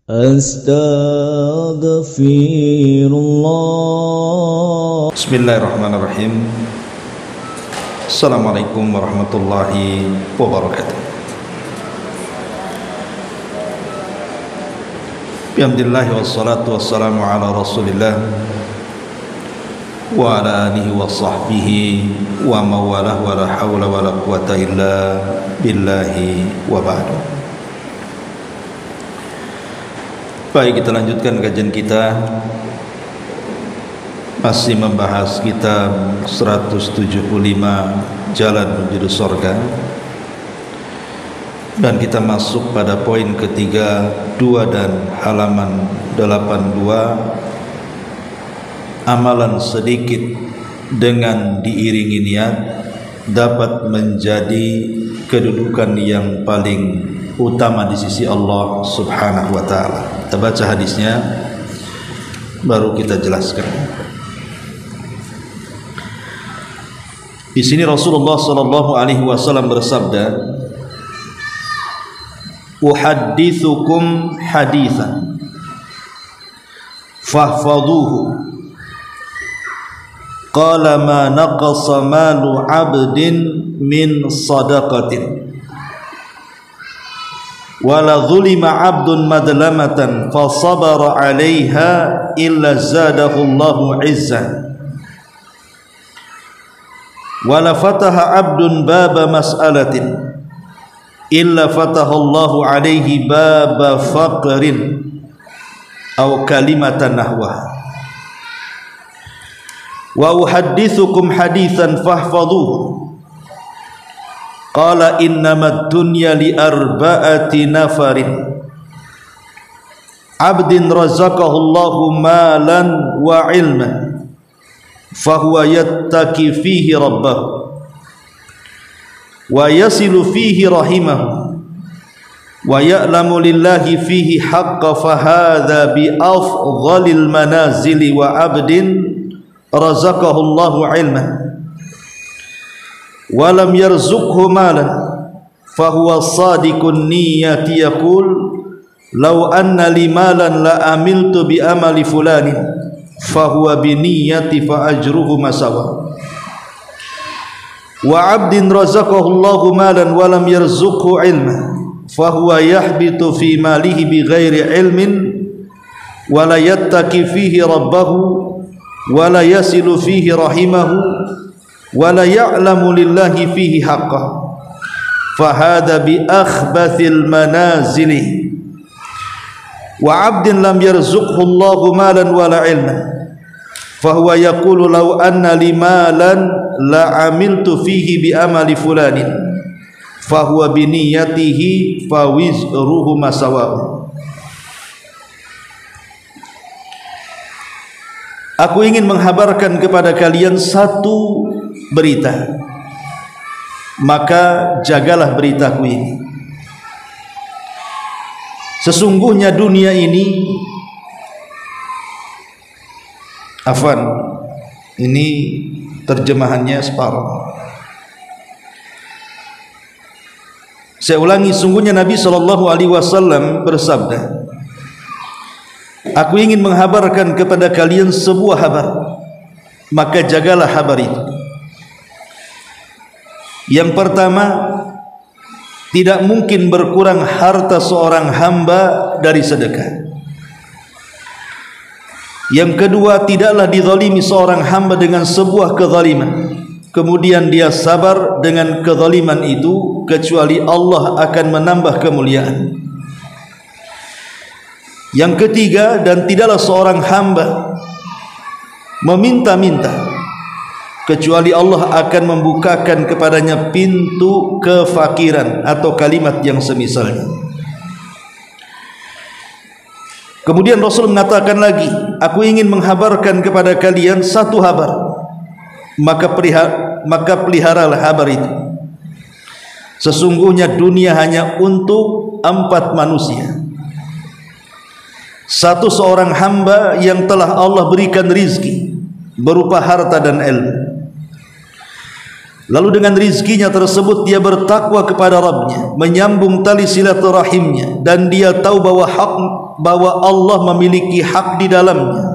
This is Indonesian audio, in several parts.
Astaghfirullah. Bismillahirrahmanirrahim. Assalamualaikum warahmatullahi wabarakatuh. Alhamdulillah wassalatu wassalamu ala Rasulillah wa ala alihi wa sahbihi wa mawalah wa la hawla wa la quwata illa billahi wa ba'du. Baik, kita lanjutkan kajian kita, masih membahas kitab 175 Jalan Menuju Surga, dan kita masuk pada poin ketiga 2 dan halaman 82. Amalan sedikit dengan diiringi niat dapat menjadi kedudukan yang paling utama di sisi Allah Subhanahu wa taala. Kita baca hadisnya baru kita jelaskan. Di sini Rasulullah sallallahu alaihi wasallam bersabda, "Uhadditsukum haditsan fahfadhuhu. Qala ma naqasa malu 'abdin min sadaqatin wala zulima 'abdun madlamatan fa sabara 'alaiha illa zadahu Allahu 'izzan wala fataha 'abdun baba mas'alatin illa fataha Allahu 'alaihi baba faqrin aw kalimatan nahwaha wa uhadditsukum haditsan fahfadhuhu. Qala innamad dunya li arba'ati nafarin abdin razaqahu Allahu malan wa ilman fahuwa yattaqi fihi rabbahu wa yasilu fihi rahimahu wa ya'lamu lillahi fihi haqqa fahadha bi afdhalil manazili wa abdin razaqahu Allahu ilman walam yarzuqhu malan fahuwa sadiqun niyyati yaqul law anna li malan la amiltu bi amali fulanin fahuwa bi niyyati fa ajruhu masawa wa abdin razaqahu Allahu malan walam yarzuqhu ilman fahuwa yahbitu fi malihi bi ghairi ilmin wala yattaqi fihi rabbahu wala yasilu fihi rahimahu wala ya'lamu lillahi fihi haqqah fahadha bi akhbathil manazili wa 'abdin lam yarzuqhu Allahu malan wala ilman fahuwa yaqulu law anna li malan la 'amiltu fihi bi amali fulanin fahuwa bi niyyatihi fawizruhu masawa'u. Aku ingin menghabarkan kepada kalian satu berita, maka jagalah beritaku ini. Sesungguhnya dunia ini, ini terjemahannya separuh. Saya ulangi, sungguhnya Nabi SAW bersabda, aku ingin menghabarkan kepada kalian sebuah kabar, maka jagalah kabar itu. Yang pertama, tidak mungkin berkurang harta seorang hamba dari sedekah. Yang kedua, tidaklah dizalimi seorang hamba dengan sebuah kezaliman, kemudian dia sabar dengan kezaliman itu, kecuali Allah akan menambah kemuliaan. Yang ketiga, dan tidaklah seorang hamba meminta-minta, kecuali Allah akan membukakan kepadanya pintu kefakiran, atau kalimat yang semisalnya. Kemudian Rasul mengatakan lagi, aku ingin menghabarkan kepada kalian satu kabar, maka peliharalah kabar itu. Sesungguhnya dunia hanya untuk 4 manusia. Satu, seorang hamba yang telah Allah berikan rizki berupa harta dan ilmu. Lalu dengan rizkinya tersebut dia bertakwa kepada Rabbnya, menyambung tali silaturahimnya, dan dia tahu bahwa Allah memiliki hak di dalamnya.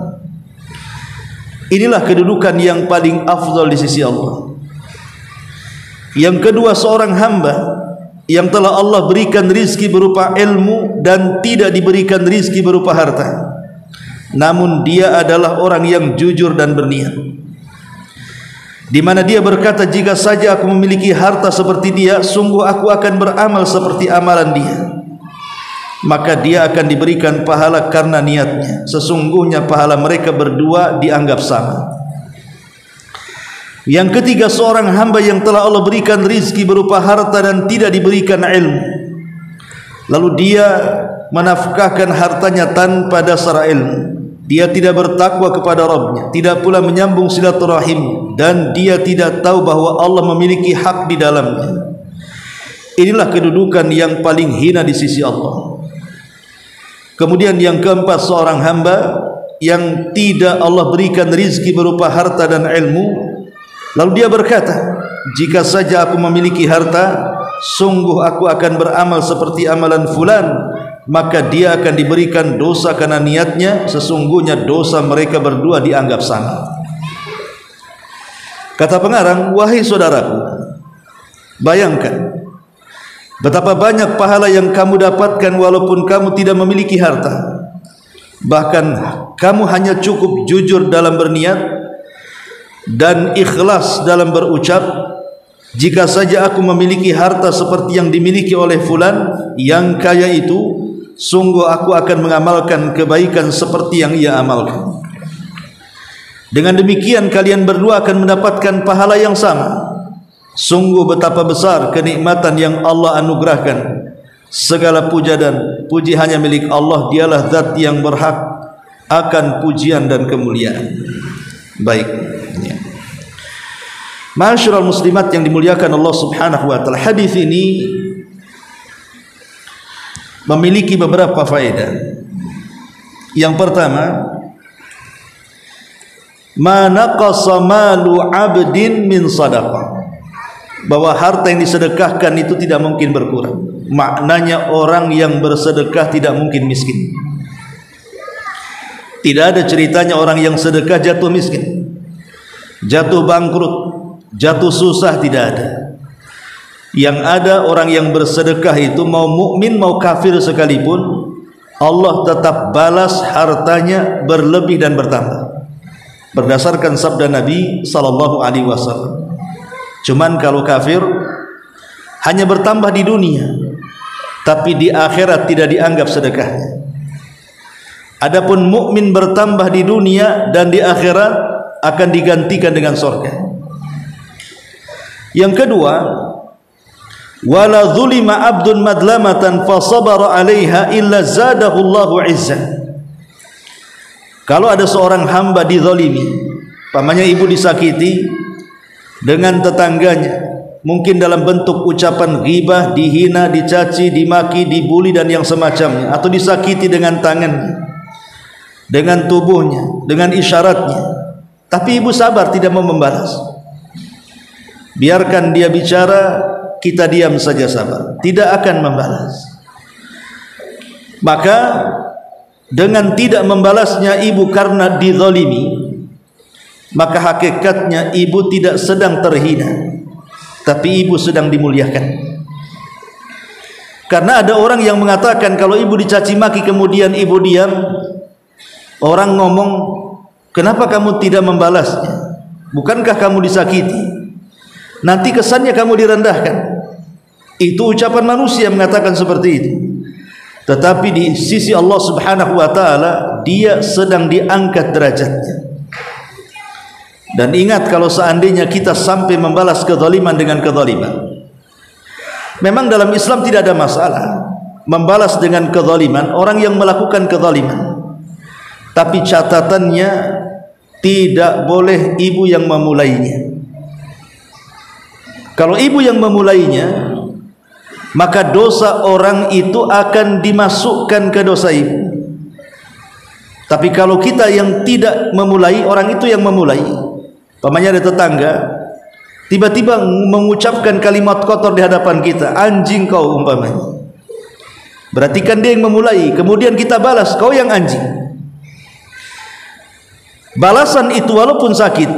Inilah kedudukan yang paling afdal di sisi Allah. Yang kedua, seorang hamba yang telah Allah berikan rizki berupa ilmu dan tidak diberikan rizki berupa harta, namun dia adalah orang yang jujur dan berniat, di mana dia berkata, jika saja aku memiliki harta seperti dia, sungguh aku akan beramal seperti amalan dia. Maka dia akan diberikan pahala karena niatnya. Sesungguhnya pahala mereka berdua dianggap sama. Yang ketiga, seorang hamba yang telah Allah berikan rizki berupa harta dan tidak diberikan ilmu, lalu dia menafkahkan hartanya tanpa dasar ilmu. Dia tidak bertakwa kepada Rabbnya, tidak pula menyambung silaturahim, dan dia tidak tahu bahwa Allah memiliki hak di dalamnya. Inilah kedudukan yang paling hina di sisi Allah. Kemudian yang keempat, seorang hamba yang tidak Allah berikan rizki berupa harta dan ilmu, lalu dia berkata, jika saja aku memiliki harta, sungguh aku akan beramal seperti amalan fulan. Maka dia akan diberikan dosa karena niatnya. Sesungguhnya dosa mereka berdua dianggap sama. Kata pengarang, wahai saudaraku, bayangkan betapa banyak pahala yang kamu dapatkan walaupun kamu tidak memiliki harta. Bahkan kamu hanya cukup jujur dalam berniat dan ikhlas dalam berucap, jika saja aku memiliki harta seperti yang dimiliki oleh fulan yang kaya itu, sungguh aku akan mengamalkan kebaikan seperti yang ia amalkan. Dengan demikian kalian berdua akan mendapatkan pahala yang sama. Sungguh betapa besar kenikmatan yang Allah anugerahkan. Segala puja dan puji hanya milik Allah. Dialah zat yang berhak akan pujian dan kemuliaan. Baik, Ma'asyiral muslimat yang dimuliakan Allah Subhanahu wa taala, hadis ini memiliki beberapa faedah. Yang pertama, ma naqasa malu 'abdin min sadaqah, bahwa harta yang disedekahkan itu tidak mungkin berkurang. Maknanya orang yang bersedekah tidak mungkin miskin. Tidak ada ceritanya orang yang sedekah jatuh miskin, jatuh bangkrut, jatuh susah, tidak ada. Yang ada, orang yang bersedekah itu mau mukmin mau kafir sekalipun, Allah tetap balas hartanya berlebih dan bertambah, berdasarkan sabda Nabi sallallahu alaihi wasallam. Cuman kalau kafir hanya bertambah di dunia, tapi di akhirat tidak dianggap sedekahnya. Adapun mukmin bertambah di dunia dan di akhirat akan digantikan dengan surga. Yang kedua, wala zulima abdun madlamatan fa sabara 'alaiha illa zadahu Allahu 'izzan. Kalau ada seorang hamba dizalimi, pamannya ibu disakiti dengan tetangganya, mungkin dalam bentuk ucapan ghibah, dihina, dicaci, dimaki, dibuli dan yang semacamnya, atau disakiti dengan tangannya, dengan tubuhnya, dengan isyaratnya, tapi ibu sabar tidak mau membalas. Biarkan dia bicara, kita diam saja sabar, tidak akan membalas. Maka dengan tidak membalasnya ibu karena dizalimi, maka hakikatnya ibu tidak sedang terhina, tapi ibu sedang dimuliakan. Karena ada orang yang mengatakan kalau ibu dicaci maki kemudian ibu diam, orang ngomong, kenapa kamu tidak membalasnya? Bukankah kamu disakiti? Nanti kesannya kamu direndahkan. Itu ucapan manusia mengatakan seperti itu. Tetapi di sisi Allah Subhanahu wa taala, dia sedang diangkat derajatnya. Dan ingat, kalau seandainya kita sampai membalas kezaliman dengan kezaliman, memang dalam Islam tidak ada masalah membalas dengan kezaliman orang yang melakukan kezaliman. Tapi catatannya, tidak boleh ibu yang memulainya. Kalau ibu yang memulainya, maka dosa orang itu akan dimasukkan ke dosa ibu. Tapi kalau kita yang tidak memulai, orang itu yang memulai, pamannya ada tetangga tiba-tiba mengucapkan kalimat kotor di hadapan kita, anjing kau umpamanya. Berarti kan dia yang memulai, kemudian kita balas, kau yang anjing. Balasan itu walaupun sakit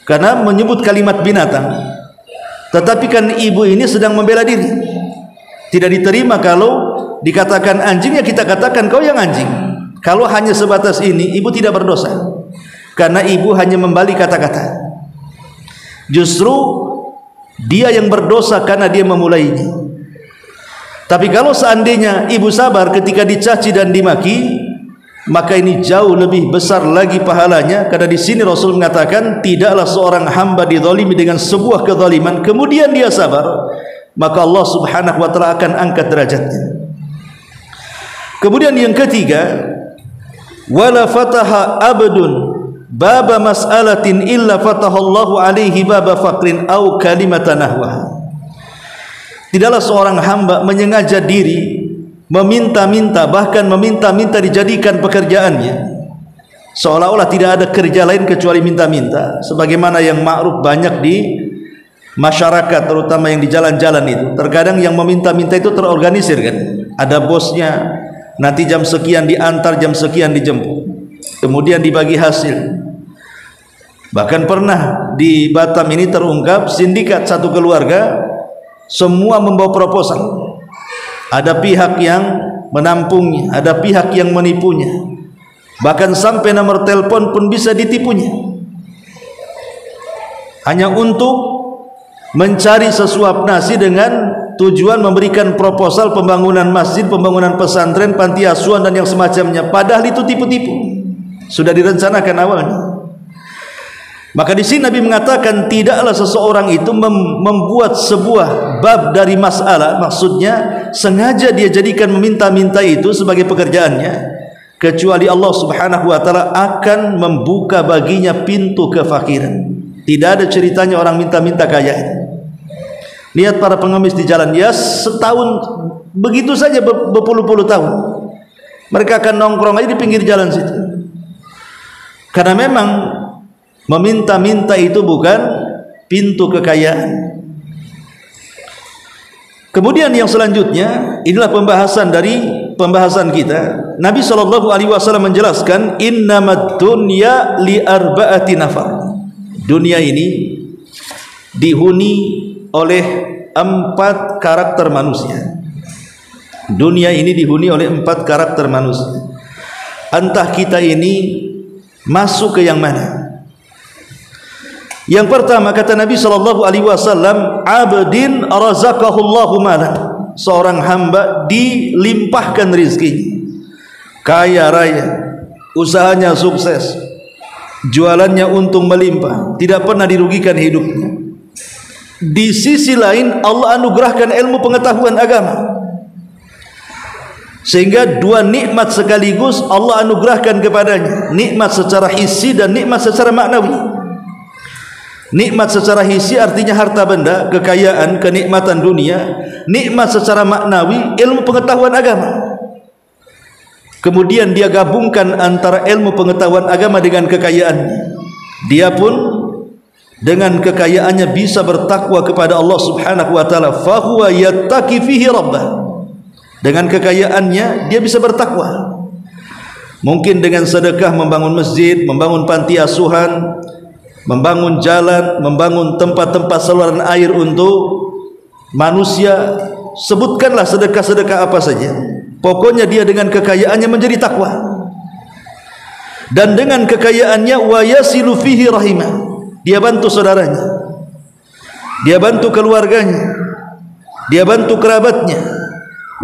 karena menyebut kalimat binatang, tetapi kan ibu ini sedang membela diri. Tidak diterima kalau dikatakan anjing, ya kita katakan kau yang anjing. Kalau hanya sebatas ini, ibu tidak berdosa, karena ibu hanya membalik kata-kata. Justru dia yang berdosa karena dia memulainya. Tapi kalau seandainya ibu sabar ketika dicaci dan dimaki, maka ini jauh lebih besar lagi pahalanya, karena di sini Rasul mengatakan tidaklah seorang hamba dizalimi dengan sebuah kezaliman kemudian dia sabar, maka Allah Subhanahu wa taala akan angkat derajatnya. Kemudian yang ketiga, wala fataha abdun baba mas'alatin illa fatahallahu alaihi baba faqrin au kalimatan nahwa. Tidaklah seorang hamba menyengaja diri meminta-minta, bahkan meminta-minta dijadikan pekerjaannya, seolah-olah tidak ada kerja lain kecuali minta-minta, sebagaimana yang ma'ruf banyak di masyarakat, terutama yang di jalan-jalan itu. Terkadang yang meminta-minta itu terorganisir kan, ada bosnya, nanti jam sekian diantar, jam sekian dijemput, kemudian dibagi hasil. Bahkan pernah di Batam ini terungkap sindikat satu keluarga, semua membawa proposal. Ada pihak yang menampungnya, ada pihak yang menipunya, bahkan sampai nomor telepon pun bisa ditipunya, hanya untuk mencari sesuap nasi dengan tujuan memberikan proposal pembangunan masjid, pembangunan pesantren, panti asuhan dan yang semacamnya. Padahal itu tipu-tipu, sudah direncanakan awalnya. Maka di sini Nabi mengatakan tidaklah seseorang itu membuat sebuah bab dari masalah, maksudnya sengaja dia jadikan meminta-minta itu sebagai pekerjaannya, kecuali Allah Subhanahu wa taala akan membuka baginya pintu kefakiran. Tidak ada ceritanya orang minta-minta kaya. Lihat para pengemis di jalan, ya setahun begitu saja berpuluh-puluh tahun mereka akan nongkrong aja di pinggir jalan situ, karena memang meminta-minta itu bukan pintu kekayaan. Kemudian yang selanjutnya, inilah pembahasan kita. Nabi SAW menjelaskan, innamad dunya li arba'ati nafar. Dunia ini dihuni oleh 4 karakter manusia. Dunia ini dihuni oleh 4 karakter manusia. Entah kita ini masuk ke yang mana. Yang pertama, kata Nabi SAW, abdin razaqahullahu malan, seorang hamba dilimpahkan rizkinya, kaya raya, usahanya sukses, jualannya untung melimpah, tidak pernah dirugikan hidupnya. Di sisi lain Allah anugerahkan ilmu pengetahuan agama, sehingga 2 nikmat sekaligus Allah anugerahkan kepadanya, nikmat secara hissi dan nikmat secara maknawi. Nikmat secara hissi artinya harta benda, kekayaan, kenikmatan dunia. Nikmat secara maknawi ilmu pengetahuan agama. Kemudian dia gabungkan antara ilmu pengetahuan agama dengan kekayaannya. Dia pun dengan kekayaannya bisa bertakwa kepada Allah Subhanahu wa taala. Fa huwa yattaqi fihi rabbah. Dengan kekayaannya dia bisa bertakwa. Mungkin dengan sedekah membangun masjid, membangun panti asuhan, membangun jalan, membangun tempat-tempat saluran air untuk manusia. Sebutkanlah sedekah-sedekah apa saja, pokoknya dia dengan kekayaannya menjadi takwa. Dan dengan kekayaannya wa yasilu fihi rahimah, dia bantu saudaranya, dia bantu keluarganya, dia bantu kerabatnya.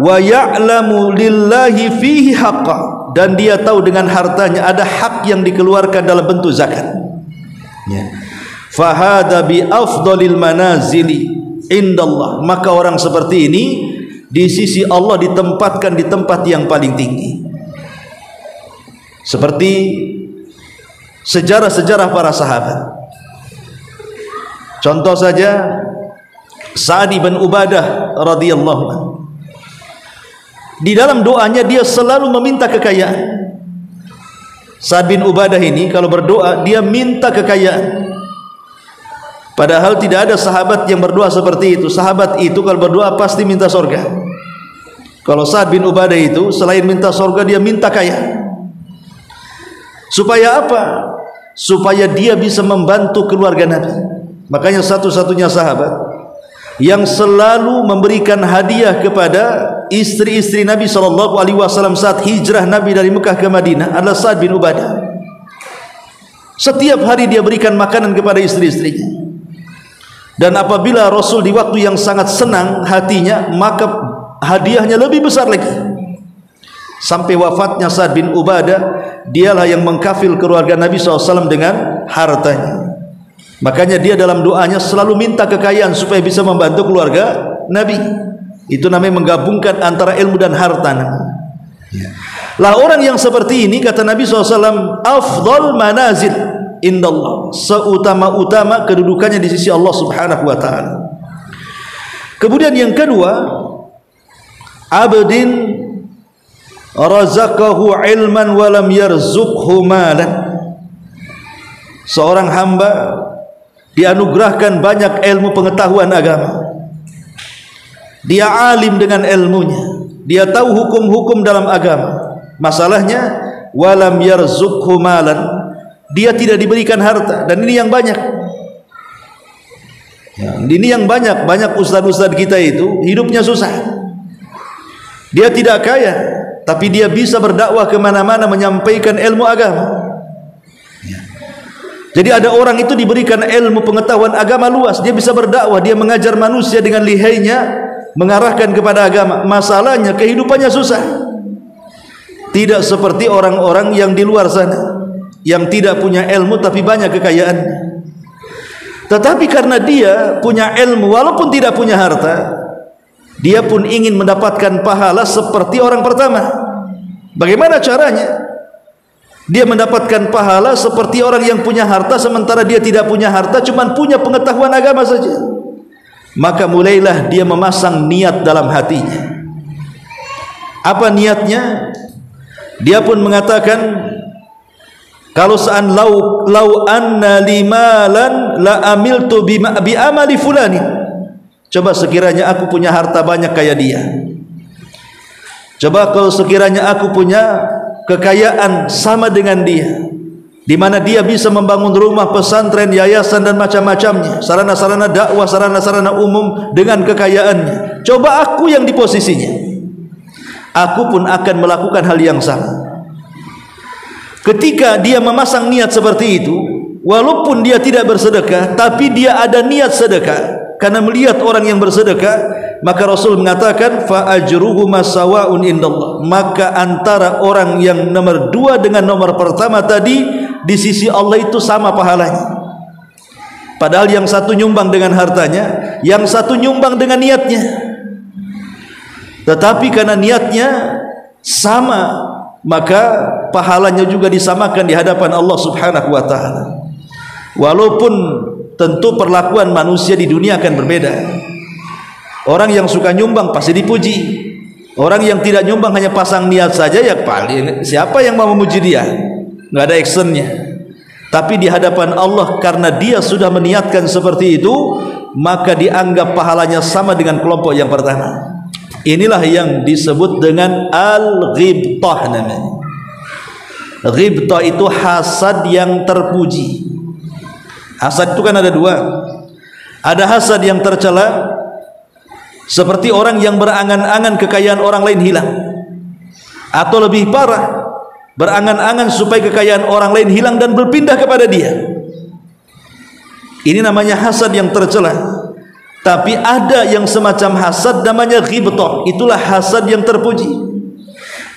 Wa ya'lamu lillahi fihi haqqa, dan dia tahu dengan hartanya ada hak yang dikeluarkan dalam bentuk zakat. Fahada bi afdalil manazili indallah, maka orang seperti ini di sisi Allah ditempatkan di tempat yang paling tinggi. Seperti sejarah-sejarah para sahabat, contoh saja Sa'd bin Ubadah radhiyallahu anhu. Di dalam doanya dia selalu meminta kekayaan. Sa'd bin Ubadah ini kalau berdoa dia minta kekayaan. Padahal tidak ada sahabat yang berdoa seperti itu. Sahabat itu kalau berdoa pasti minta surga. Kalau Sa'ad bin Ubadah itu selain minta surga, dia minta kaya. Supaya apa? Supaya dia bisa membantu keluarga Nabi. Makanya satu-satunya sahabat yang selalu memberikan hadiah kepada istri-istri Nabi SAW saat hijrah Nabi dari Mekah ke Madinah adalah Sa'ad bin Ubadah. Setiap hari dia berikan makanan kepada istri-istrinya. Dan apabila Rasul di waktu yang sangat senang hatinya, maka hadiahnya lebih besar lagi. Sampai wafatnya Sa'ad bin Ubadah, dialah yang mengkafil keluarga Nabi SAW dengan hartanya. Makanya dia dalam doanya selalu minta kekayaan supaya bisa membantu keluarga Nabi. Itu namanya menggabungkan antara ilmu dan harta. Lah orang yang seperti ini, kata Nabi SAW, afdal manazil indallah, seutama-utama kedudukannya di sisi Allah Subhanahu wa ta'ala. Kemudian yang kedua, abdin razaqahu ilman walam yarzuqhu malan, seorang hamba dianugerahkan banyak ilmu pengetahuan agama, dia alim dengan ilmunya, dia tahu hukum-hukum dalam agama. Masalahnya walam yarzuqhu malan, dia tidak diberikan harta. Dan ini yang banyak ya, ini yang banyak ustaz-ustaz kita itu hidupnya susah. Dia tidak kaya, tapi dia bisa berdakwah kemana-mana menyampaikan ilmu agama. Jadi ada orang itu diberikan ilmu pengetahuan agama luas, dia bisa berdakwah, dia mengajar manusia dengan lihainya, mengarahkan kepada agama. Masalahnya kehidupannya susah. Tidak seperti orang-orang yang di luar sana, yang tidak punya ilmu tapi banyak kekayaan. Tetapi karena dia punya ilmu walaupun tidak punya harta, dia pun ingin mendapatkan pahala seperti orang pertama. Bagaimana caranya? Dia mendapatkan pahala seperti orang yang punya harta, sementara dia tidak punya harta, cuma punya pengetahuan agama saja. Maka mulailah dia memasang niat dalam hatinya. Apa niatnya? Dia pun mengatakan, kalau sean lau anna limalan la amiltu bi amali fulani. Coba sekiranya aku punya harta banyak kayak dia. Coba kalau sekiranya aku punya kekayaan sama dengan dia, di mana dia bisa membangun rumah, pesantren, yayasan dan macam-macamnya, sarana-sarana dakwah, sarana-sarana umum dengan kekayaannya. Coba aku yang di posisinya, aku pun akan melakukan hal yang sama. Ketika dia memasang niat seperti itu, walaupun dia tidak bersedekah, tapi dia ada niat sedekah karena melihat orang yang bersedekah, maka Rasul mengatakan fa ajruhu masawa'un indallah, maka antara orang yang nomor dua dengan nomor pertama tadi di sisi Allah itu sama pahalanya. Padahal yang satu nyumbang dengan hartanya, yang satu nyumbang dengan niatnya. Tetapi karena niatnya sama, maka pahalanya juga disamakan di hadapan Allah Subhanahu wa ta'ala. Walaupun tentu perlakuan manusia di dunia akan berbeda. Orang yang suka nyumbang pasti dipuji. Orang yang tidak nyumbang hanya pasang niat saja, ya paling siapa yang mau memuji dia? Nggak ada actionnya. Tapi di hadapan Allah, karena dia sudah meniatkan seperti itu, maka dianggap pahalanya sama dengan kelompok yang pertama. Inilah yang disebut dengan al-ghibtah namanya. Ghibtah itu hasad yang terpuji. Hasad itu kan ada dua. Ada hasad yang tercela, seperti orang yang berangan-angan kekayaan orang lain hilang, atau lebih parah, berangan-angan supaya kekayaan orang lain hilang dan berpindah kepada dia. Ini namanya hasad yang tercela. Tapi ada yang semacam hasad namanya ghibtah. Itulah hasad yang terpuji.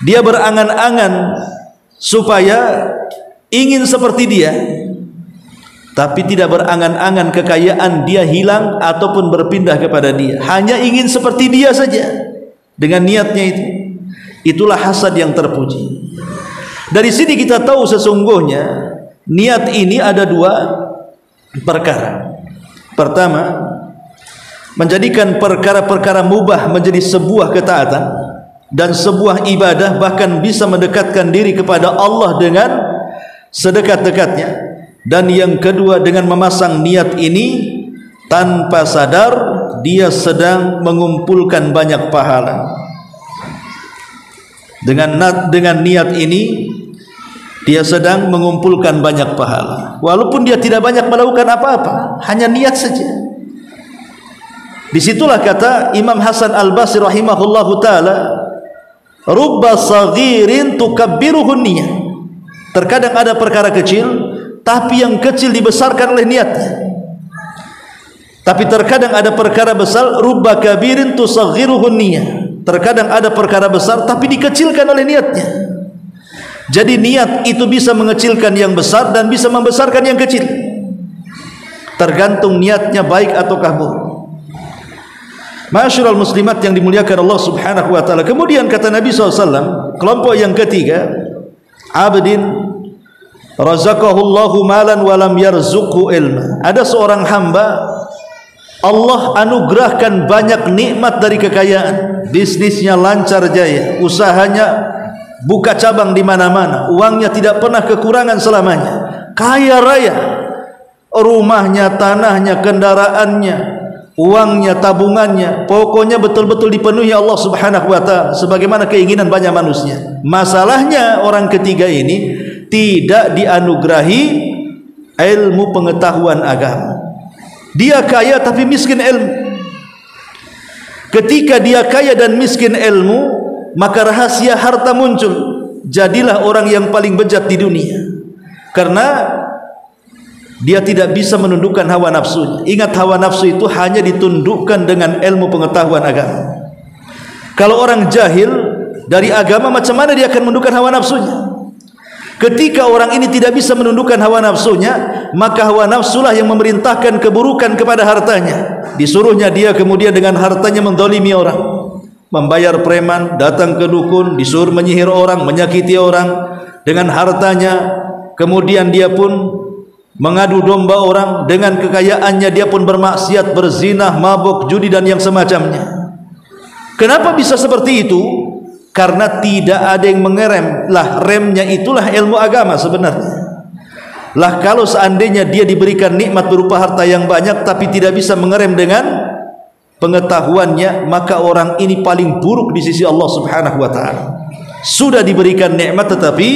Dia berangan-angan supaya ingin seperti dia, tapi tidak berangan-angan kekayaan dia hilang ataupun berpindah kepada dia. Hanya ingin seperti dia saja dengan niatnya itu. Itulah hasad yang terpuji. Dari sini kita tahu sesungguhnya niat ini ada dua perkara. Pertama, menjadikan perkara-perkara mubah menjadi sebuah ketaatan dan sebuah ibadah, bahkan bisa mendekatkan diri kepada Allah dengan sedekat-dekatnya. Dan yang kedua, dengan memasang niat ini tanpa sadar dia sedang mengumpulkan banyak pahala. Dengan niat ini dia sedang mengumpulkan banyak pahala, walaupun dia tidak banyak melakukan apa-apa, hanya niat saja. Disitulah kata Imam Hasan Al-Basri rahimahullahu ta'ala, rubba saghirin tukabbiruhu niyah. Terkadang ada perkara kecil, tapi yang kecil dibesarkan oleh niatnya. Tapi terkadang ada perkara besar, rubba kabirin tusaghiruhu niyah. Terkadang ada perkara besar, tapi dikecilkan oleh niatnya. Jadi niat itu bisa mengecilkan yang besar dan bisa membesarkan yang kecil, tergantung niatnya baik ataukah buruk. Ma'asyiral muslimat yang dimuliakan Allah subhanahu wa ta'ala. Kemudian kata Nabi SAW, kelompok yang ketiga, abdin razaqahullahu malan walam yarzuqhu ilma. Ada seorang hamba Allah anugerahkan banyak nikmat dari kekayaan, bisnisnya lancar jaya, usahanya buka cabang di mana-mana, uangnya tidak pernah kekurangan selamanya, kaya raya, rumahnya, tanahnya, kendaraannya, uangnya, tabungannya, pokoknya betul-betul dipenuhi Allah subhanahu wa ta'ala sebagaimana keinginan banyak manusia. Masalahnya orang ketiga ini tidak dianugerahi ilmu pengetahuan agama. Dia kaya tapi miskin ilmu. Ketika dia kaya dan miskin ilmu, maka rahasia harta muncul. Jadilah orang yang paling bejat di dunia, karena dia tidak bisa menundukkan hawa nafsunya. Ingat, hawa nafsu itu hanya ditundukkan dengan ilmu pengetahuan agama. Kalau orang jahil dari agama, macam mana dia akan menundukkan hawa nafsunya? Ketika orang ini tidak bisa menundukkan hawa nafsunya, maka hawa nafsulah yang memerintahkan keburukan kepada hartanya. Disuruhnya dia kemudian dengan hartanya mendolimi orang, membayar preman, datang ke dukun, disuruh menyihir orang, menyakiti orang dengan hartanya. Kemudian dia pun mengadu domba orang, dengan kekayaannya dia pun bermaksiat, berzina, mabuk, judi dan yang semacamnya. Kenapa bisa seperti itu? Karena tidak ada yang mengerem. Lah, remnya itulah ilmu agama sebenarnya. Lah, kalau seandainya dia diberikan nikmat berupa harta yang banyak tapi tidak bisa mengerem dengan pengetahuannya, maka orang ini paling buruk di sisi Allah subhanahu wa ta'ala. Sudah diberikan nikmat tetapi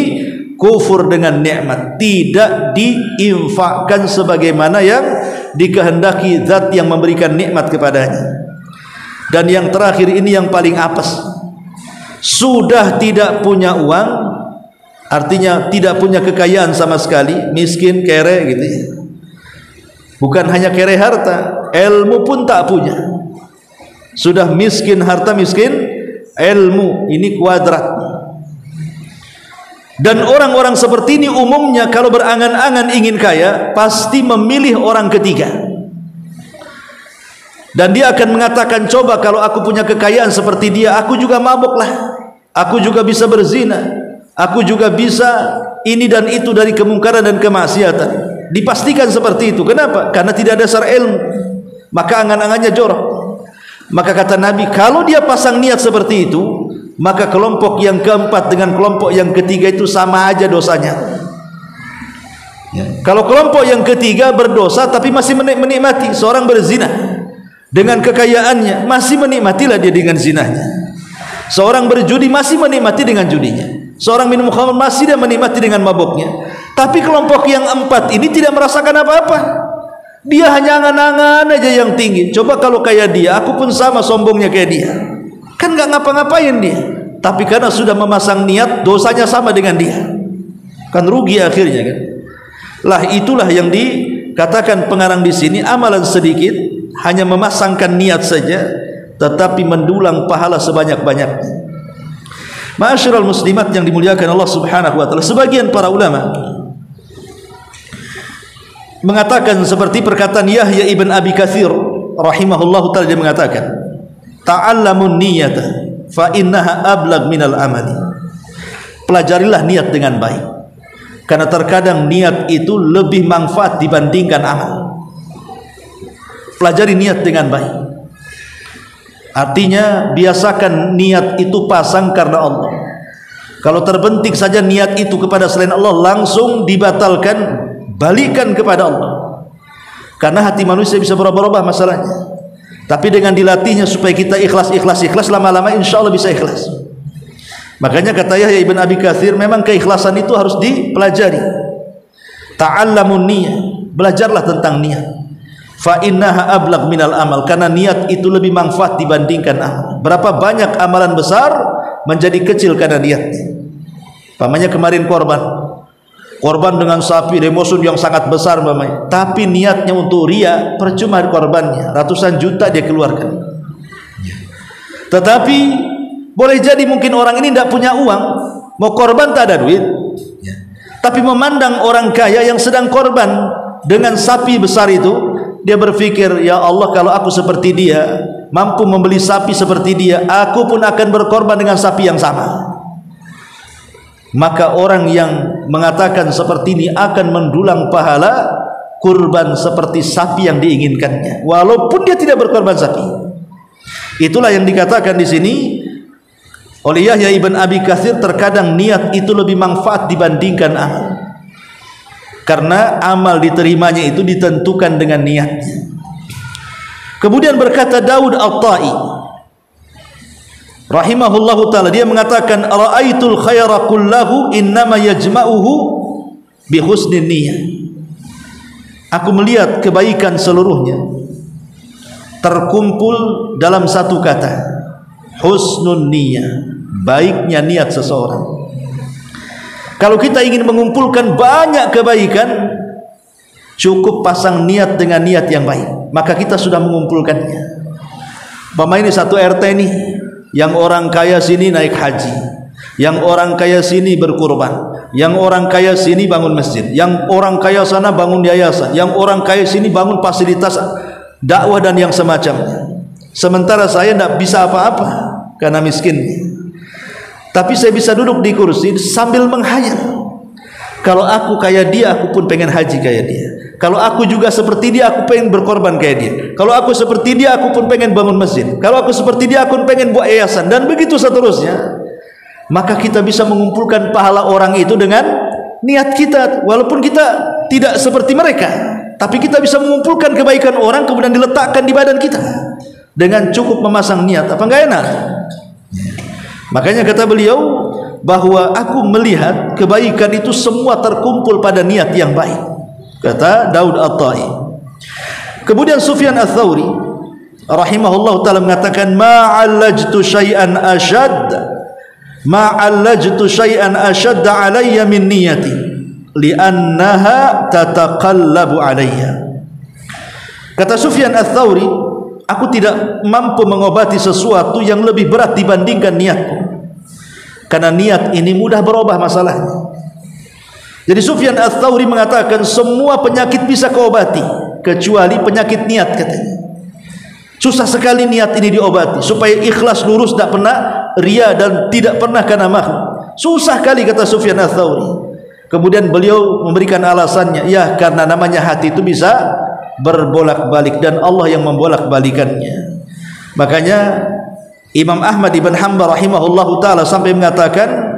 kufur dengan nikmat, tidak diinfakkan sebagaimana yang dikehendaki zat yang memberikan nikmat kepadanya. Dan yang terakhir ini yang paling apes, sudah tidak punya uang, artinya tidak punya kekayaan sama sekali, miskin, kere gitu ya. Bukan hanya kere harta, ilmu pun tak punya. Sudah miskin harta, miskin ilmu, ini kuadrat. Dan orang-orang seperti ini umumnya kalau berangan-angan ingin kaya, pasti memilih orang ketiga. Dan dia akan mengatakan, coba kalau aku punya kekayaan seperti dia, aku juga mabuklah, aku juga bisa berzina, aku juga bisa ini dan itu dari kemungkaran dan kemaksiatan. Dipastikan seperti itu. Kenapa? Karena tidak ada dasar ilmu, maka angan-angannya jorok. Maka kata Nabi, kalau dia pasang niat seperti itu, maka kelompok yang keempat dengan kelompok yang ketiga itu sama aja dosanya. Kalau kelompok yang ketiga berdosa tapi masih menikmati, seorang berzina dengan kekayaannya, masih menikmatilah dia dengan zinahnya. Seorang berjudi masih menikmati dengan judinya. Seorang minum khamr masih dia menikmati dengan mabuknya. Tapi kelompok yang empat ini tidak merasakan apa-apa. Dia hanya angan-angan aja yang tinggi. Coba kalau kayak dia, aku pun sama sombongnya kayak dia. Kan nggak ngapa-ngapain dia. Tapi karena sudah memasang niat, dosanya sama dengan dia. Kan rugi akhirnya kan. Lah, itulah yang dikatakan pengarang di sini, amalan sedikit, hanya memasangkan niat saja, tetapi mendulang pahala sebanyak-banyaknya. Ma'asyiral muslimat yang dimuliakan Allah subhanahu wa ta'ala, sebagian para ulama mengatakan seperti perkataan Yahya ibn Abi Katsir rahimahullahu ta'ala, dia mengatakan, ta'allamun niyata fa innaha ablag minal amali. Pelajarilah niat dengan baik, karena terkadang niat itu lebih manfaat dibandingkan amal. Pelajari niat dengan baik. Artinya biasakan niat itu pasang karena Allah. Kalau terbentik saja niat itu kepada selain Allah, langsung dibatalkan, balikan kepada Allah. Karena hati manusia bisa berubah-ubah masalahnya. Tapi dengan dilatihnya supaya kita ikhlas, lama-lama insya Allah bisa ikhlas. Makanya kata Yahya ibn Abi Katsir, memang keikhlasan itu harus dipelajari. Ta'allamun niyyah, belajarlah tentang niat. Fa innaha ablagh minal amal, karena niat itu lebih manfaat dibandingkan amal. Berapa banyak amalan besar menjadi kecil karena niatnya. Pamannya kemarin korban dengan sapi demosun yang sangat besar pamannya, tapi niatnya untuk ria, percuma korbannya, ratusan juta dia keluarkan. Tetapi boleh jadi mungkin orang ini tidak punya uang, mau korban tak ada duit, tapi memandang orang kaya yang sedang korban dengan sapi besar itu, dia berpikir, ya Allah, kalau aku seperti dia, mampu membeli sapi seperti dia, aku pun akan berkorban dengan sapi yang sama. Maka orang yang mengatakan seperti ini akan mendulang pahala kurban seperti sapi yang diinginkannya, walaupun dia tidak berkorban sapi. Itulah yang dikatakan di sini oleh Yahya ibn Abi Katsir, terkadang niat itu lebih manfaat dibandingkan amal. Karena amal diterimanya itu ditentukan dengan niatnya. Kemudian berkata Daud At-Tai rahimahullahu ta'ala, dia mengatakan, ra'aitul khaira kullahu innama yajma'uhu bi husnin niyyah. Aku melihat kebaikan seluruhnya terkumpul dalam satu kata, husnun niyyah, baiknya niat seseorang. Kalau kita ingin mengumpulkan banyak kebaikan, cukup pasang niat dengan niat yang baik, maka kita sudah mengumpulkannya. Bama ini satu RT nih, yang orang kaya sini naik haji, yang orang kaya sini berkurban, yang orang kaya sini bangun masjid, yang orang kaya sana bangun yayasan, yang orang kaya sini bangun fasilitas dakwah dan yang semacamnya. Sementara saya tidak bisa apa-apa karena miskin. Tapi saya bisa duduk di kursi sambil menghayal, kalau aku kayak dia, aku pun pengen haji kayak dia. Kalau aku juga seperti dia, aku pengen berkorban kayak dia. Kalau aku seperti dia, aku pun pengen bangun masjid. Kalau aku seperti dia, aku pun pengen buat yayasan, dan begitu seterusnya. Maka kita bisa mengumpulkan pahala orang itu dengan niat kita, walaupun kita tidak seperti mereka, tapi kita bisa mengumpulkan kebaikan orang kemudian diletakkan di badan kita dengan cukup memasang niat. Apa enggak enak? Makanya kata beliau bahwa aku melihat kebaikan itu semua terkumpul pada niat yang baik, kata Daud At-Tai. Kemudian Sufyan Ats-Tsauri rahimahullah ta'ala mengatakan, ma'allajtu syai'an ashad alayya min niyati li'annaha tataqallabu alayya. Kata Sufyan Ats-Tsauri, aku tidak mampu mengobati sesuatu yang lebih berat dibandingkan niatku, karena niat ini mudah berubah masalahnya. Jadi Sufyan Ats-Tsauri mengatakan semua penyakit bisa keobati kecuali penyakit niat, katanya. Susah sekali niat ini diobati, supaya ikhlas lurus, tidak pernah ria dan tidak pernah karena makhluk. Susah kali, kata Sufyan Ats-Tsauri. Kemudian beliau memberikan alasannya, ya karena namanya hati itu bisa berbolak-balik dan Allah yang membolak-balikannya. Makanya Imam Ahmad ibn Hanbal rahimahullahu ta'ala sampai mengatakan,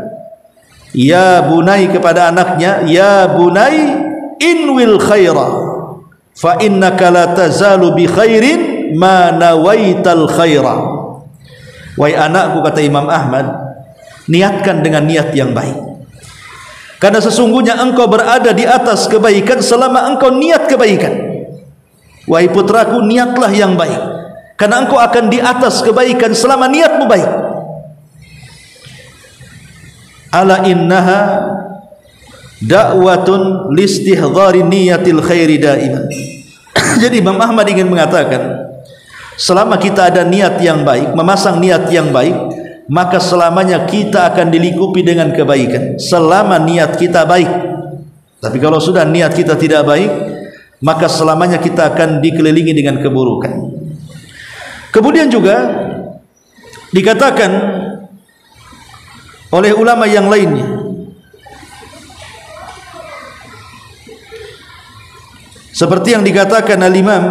ya bunai, kepada anaknya, ya bunai inwil khaira fa innaka la tazalu bi khairin ma nawaital khaira. Wahai anakku, kata Imam Ahmad, niatkan dengan niat yang baik, karena sesungguhnya engkau berada di atas kebaikan selama engkau niat kebaikan. Wahai putraku, niatlah yang baik, karena engkau akan di atas kebaikan selama niatmu baik. Ala innaha da'watun listihdhari niyatil khairi daiman. Jadi Imam Ahmad ingin mengatakan, selama kita ada niat yang baik, memasang niat yang baik, maka selamanya kita akan dilingkupi dengan kebaikan selama niat kita baik. Tapi kalau sudah niat kita tidak baik, maka selamanya kita akan dikelilingi dengan keburukan. Kemudian juga dikatakan oleh ulama yang lainnya, seperti yang dikatakan Al-Imam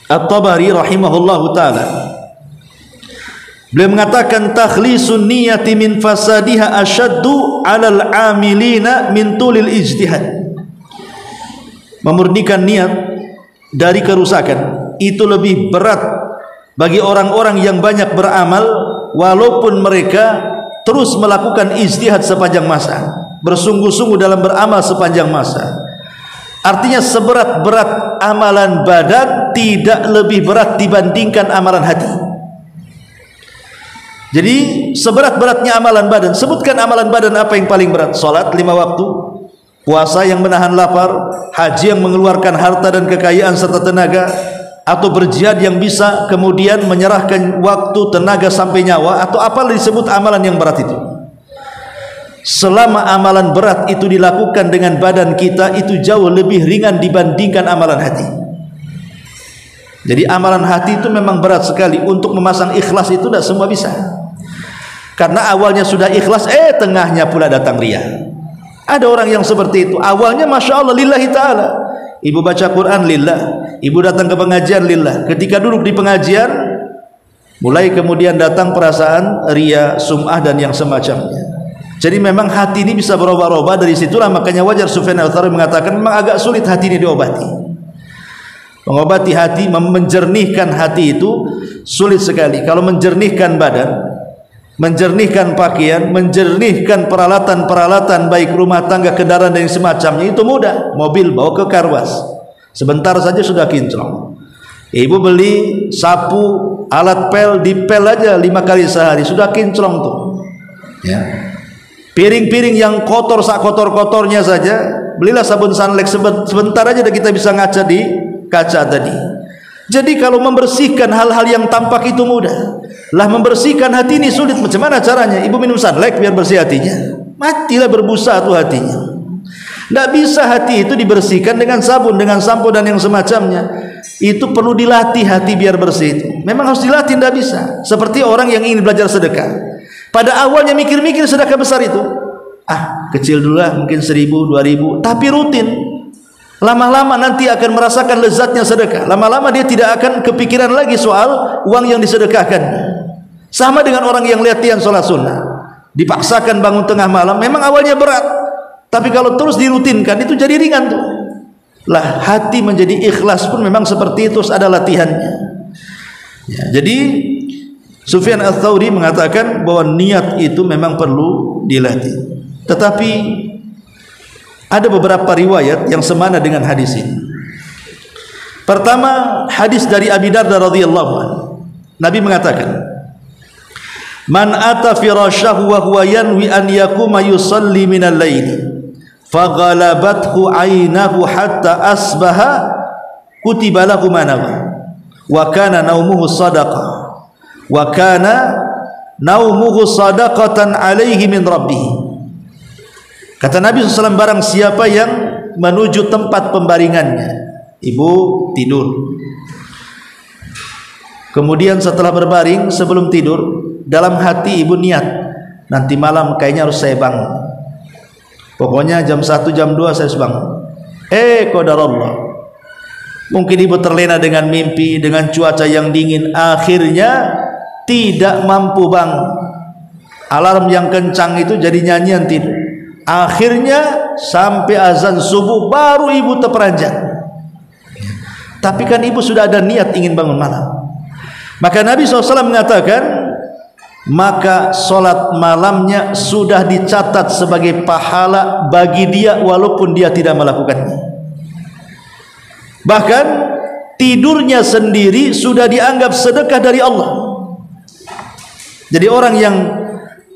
At-Tabari rahimahullahu ta'ala, beliau mengatakan, takhlisun niyati min fasadiha asyaddu alal amilina min tulil ijtihad. memurnikan niat dari kerusakan itu lebih berat bagi orang-orang yang banyak beramal walaupun mereka terus melakukan ijtihad sepanjang masa, bersungguh-sungguh dalam beramal sepanjang masa. Artinya seberat-berat amalan badan tidak lebih berat dibandingkan amalan hati. Jadi seberat-beratnya amalan badan, sebutkan amalan badan apa yang paling berat? Salat 5 waktu, puasa yang menahan lapar, haji yang mengeluarkan harta dan kekayaan serta tenaga, atau berjihad yang bisa kemudian menyerahkan waktu, tenaga sampai nyawa, atau apa disebut amalan yang berat itu. Selama amalan berat itu dilakukan dengan badan kita, itu jauh lebih ringan dibandingkan amalan hati. Jadi amalan hati itu memang berat sekali. Untuk memasang ikhlas itu tidak semua bisa, karena awalnya sudah ikhlas, tengahnya pula datang riya. Ada orang yang seperti itu, awalnya Masya Allah lillahi ta'ala, ibu baca Quran lillah, ibu datang ke pengajian lillah. Ketika duduk di pengajian, mulai kemudian datang perasaan riya, sum'ah dan yang semacamnya. Jadi memang hati ini bisa berubah-ubah. Dari situlah makanya wajar Sufyan Ats-Tsauri mengatakan memang agak sulit hati ini diobati. Mengobati hati, menjernihkan hati itu sulit sekali. Kalau menjernihkan badan, menjernihkan pakaian, menjernihkan peralatan-peralatan baik rumah tangga, kendaraan dan semacamnya itu mudah. Mobil bawa ke karwas, sebentar saja sudah kinclong. Ibu beli sapu, alat pel, dipel aja 5 kali sehari sudah kinclong tuh. Ya. Piring-piring yang kotor, sak kotor-kotornya saja, belilah sabun Sunlight, sebentar aja kita bisa ngaca di kaca tadi. Jadi kalau membersihkan hal-hal yang tampak itu mudah, lah membersihkan hati ini sulit. Macam mana caranya? Ibu minum Sunlight biar bersih hatinya, matilah berbusa tuh hatinya. Tidak bisa hati itu dibersihkan dengan sabun, dengan sampo dan yang semacamnya. Itu perlu dilatih hati biar bersih itu. Memang harus dilatih, tidak bisa. Seperti orang yang ingin belajar sedekah. Pada awalnya mikir-mikir sedekah besar itu, kecil dulu lah, mungkin 1.000, 2.000, tapi rutin. Lama-lama nanti akan merasakan lezatnya sedekah. Lama-lama dia tidak akan kepikiran lagi soal uang yang disedekahkan. Sama dengan orang yang latihan sholat sunnah, dipaksakan bangun tengah malam, memang awalnya berat, tapi kalau terus dirutinkan itu jadi ringan tuh. Lah hati menjadi ikhlas pun memang seperti itu, ada latihannya. Ya, jadi Sufyan Ats-Tsauri mengatakan bahwa niat itu memang perlu dilatih. Tetapi ada beberapa riwayat yang semana dengan hadis ini. Pertama, hadis dari Abi Darda radhiyallahu anhu. Nabi mengatakan, "Man ata firasyahu wa huwa yanwi an yaquma yusalli minal laili, faghalabathu 'ainahu hatta asbaha, kutiba lahu ma nawa, wa kana naumuhu shadaqah. Wa kana naumuhu sadaqatan alaihi min rabbih." Kata Nabi SAW, barang siapa yang menuju tempat pembaringannya, ibu tidur, kemudian setelah berbaring, sebelum tidur, dalam hati ibu niat, nanti malam kayaknya harus saya bangun, pokoknya jam 1, jam 2 saya harus bangun. Qadarullah, mungkin ibu terlena dengan mimpi, dengan cuaca yang dingin, akhirnya tidak mampu bangun. Alarm yang kencang itu jadi nyanyian tidur. Akhirnya sampai azan subuh baru ibu terperanjat. Tapi kan ibu sudah ada niat ingin bangun malam. Maka Nabi SAW mengatakan, maka solat malamnya sudah dicatat sebagai pahala bagi dia walaupun dia tidak melakukannya. Bahkan tidurnya sendiri sudah dianggap sedekah dari Allah. Jadi orang yang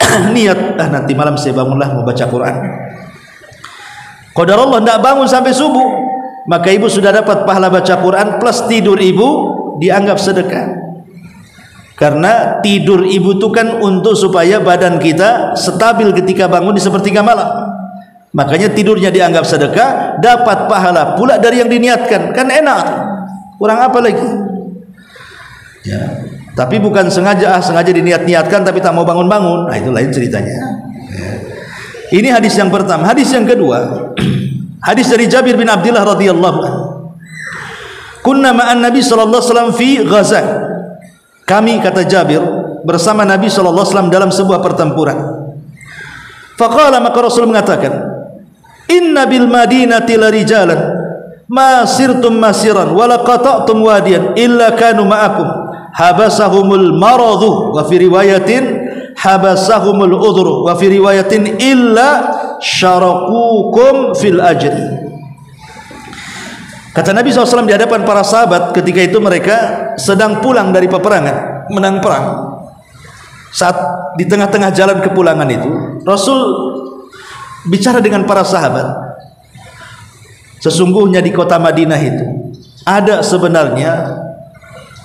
niat, nanti malam saya bangunlah mau baca Quran, qadarullah tidak bangun sampai subuh, maka ibu sudah dapat pahala baca Quran plus tidur ibu dianggap sedekah. Karena tidur ibu itu kan untuk supaya badan kita stabil ketika bangun di sepertiga malam. Makanya tidurnya dianggap sedekah, dapat pahala pula dari yang diniatkan. Kan enak, kurang apa lagi? Ya. Tapi bukan sengaja diniat-niatkan tapi tak mau bangun-bangun. Nah, itu lain ceritanya. Ya. Ini hadis yang pertama. Hadis yang kedua, hadis dari Jabir bin Abdullah radhiyallahu anhu. Kunna ma'an Nabi sallallahu alaihi wasallam fi ghazah. Kami, kata Jabir, bersama Nabi sallallahu alaihi wasallam dalam sebuah pertempuran. Faqala, maka Rasul mengatakan, "Inna bil madinati la rijalan masirtum masiran wala qata'tum wadiyan illa kanu ma'akum habasahumul maradu wa fi riwayatin habasahumul udhru wa fi riwayatin illa syarakukum fil ajri. Kata Nabi SAW di hadapan para sahabat ketika itu mereka sedang pulang dari peperangan, menang perang. Saat di tengah-tengah jalan kepulangan itu, Rasul bicara dengan para sahabat. Sesungguhnya di kota Madinah itu ada sebenarnya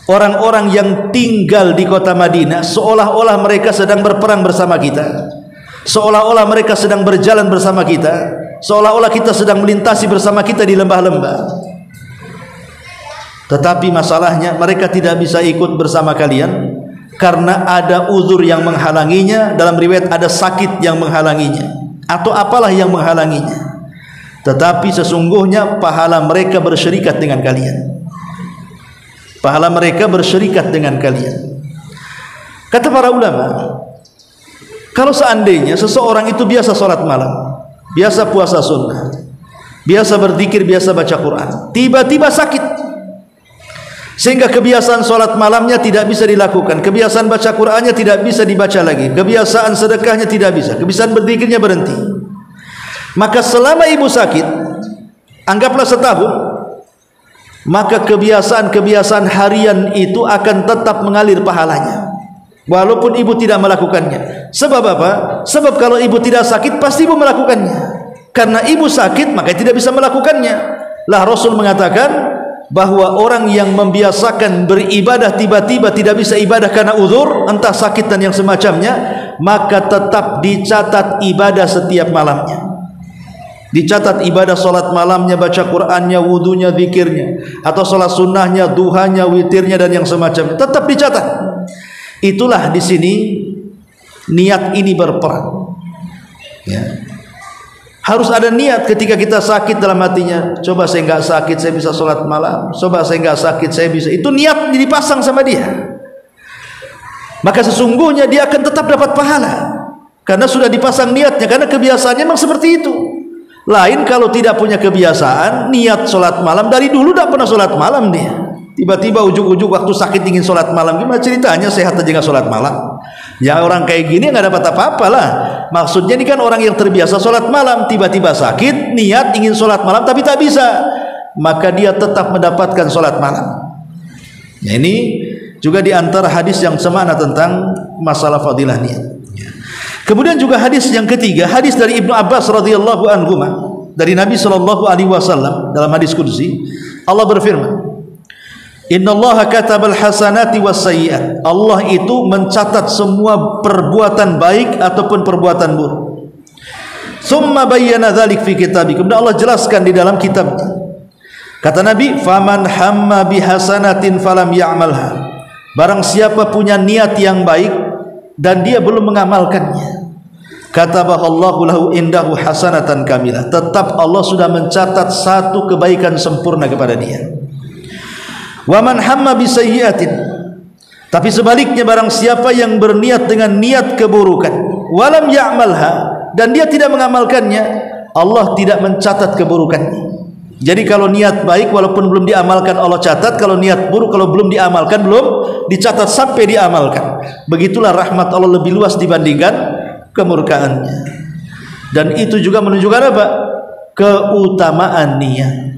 orang-orang yang tinggal di kota Madinah seolah-olah mereka sedang berperang bersama kita, seolah-olah mereka sedang berjalan bersama kita, seolah-olah kita sedang melintasi bersama kita di lembah-lembah. Tetapi masalahnya mereka tidak bisa ikut bersama kalian karena ada uzur yang menghalanginya. Dalam riwayat ada sakit yang menghalanginya atau apalah yang menghalanginya. Tetapi sesungguhnya pahala mereka bersyirikat dengan kalian. Pahala mereka bersyirikat dengan kalian. Kata para ulama, kalau seandainya seseorang itu biasa sholat malam, biasa puasa sunnah, biasa berzikir, biasa baca Quran, tiba-tiba sakit sehingga kebiasaan sholat malamnya tidak bisa dilakukan, kebiasaan baca Qurannya tidak bisa dibaca lagi, kebiasaan sedekahnya tidak bisa, kebiasaan berzikirnya berhenti. Maka selama ibu sakit, anggaplah setahun, maka kebiasaan-kebiasaan harian itu akan tetap mengalir pahalanya walaupun ibu tidak melakukannya. Sebab apa? Sebab kalau ibu tidak sakit pasti ibu melakukannya. Karena ibu sakit maka tidak bisa melakukannya. Lah Rasul mengatakan bahwa orang yang membiasakan beribadah tiba-tiba tidak bisa ibadah karena uzur, entah sakit dan yang semacamnya, maka tetap dicatat ibadah setiap malamnya. Dicatat ibadah solat malamnya, baca Qur'annya, wudunya, zikirnya, atau solat sunnahnya, duhanya, witirnya dan yang semacamnya, tetap dicatat. Itulah di sini niat ini berperan. Ya. Harus ada niat ketika kita sakit dalam hatinya. Coba saya enggak sakit, saya bisa sholat malam. Coba saya enggak sakit, saya bisa. Itu niat dipasang sama dia. Maka sesungguhnya dia akan tetap dapat pahala karena sudah dipasang niatnya. Karena kebiasaannya memang seperti itu. Lain kalau tidak punya kebiasaan niat sholat malam, dari dulu tidak pernah sholat malam dia. Tiba-tiba ujuk-ujuk waktu sakit ingin sholat malam. Gimana ceritanya? Sehat aja nggak sholat malam. Ya orang kayak gini nggak dapat apa-apa lah. Maksudnya ini kan orang yang terbiasa sholat malam, tiba-tiba sakit, niat ingin sholat malam tapi tak bisa, maka dia tetap mendapatkan sholat malam. Ya, ini juga diantara hadis yang semakna tentang masalah fadilah niat. Kemudian juga hadis yang ketiga, hadis dari Ibnu Abbas radhiyallahu anhu dari Nabi sallallahu alaihi wasallam dalam hadis qudsi, Allah berfirman, Innallaha katabal hasanati was sayyi'at. Allah itu mencatat semua perbuatan baik ataupun perbuatan buruk. Tsumma bayyana dzalik fi kitabih. Kemudian Allah jelaskan di dalam kitabnya. Kata Nabi, "Faman hamma bihasanatin falam ya'malha." Barang siapa punya niat yang baik dan dia belum mengamalkannya, katabahallahu lahu indahu hasanatan kamilah. Tetap Allah sudah mencatat satu kebaikan sempurna kepada dia. Wa man hamma bisayyi'atin, tapi sebaliknya barang siapa yang berniat dengan niat keburukan, walam ya'malha, dan dia tidak mengamalkannya, Allah tidak mencatat keburukannya. Jadi kalau niat baik walaupun belum diamalkan Allah catat, kalau niat buruk kalau belum diamalkan belum dicatat sampai diamalkan. Begitulah rahmat Allah lebih luas dibandingkan kemurkaannya. Dan itu juga menunjukkan apa? Keutamaan niat.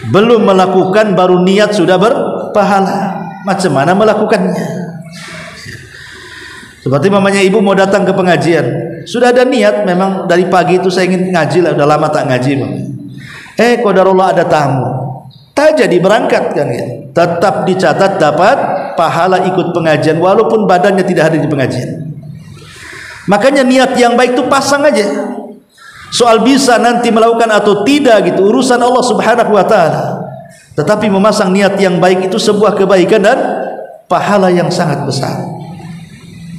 Belum melakukan baru niat sudah berpahala. Macam mana melakukannya? Seperti mamanya ibu mau datang ke pengajian, sudah ada niat memang dari pagi itu saya ingin ngaji lah, udah lama tak ngaji mama. Qadarullah ada tamu, tak jadi berangkat kan ya. Tetap dicatat dapat pahala ikut pengajian walaupun badannya tidak hadir di pengajian. Makanya niat yang baik itu pasang aja. Soal bisa nanti melakukan atau tidak gitu urusan Allah Subhanahu wa taala. Tetapi memasang niat yang baik itu sebuah kebaikan dan pahala yang sangat besar.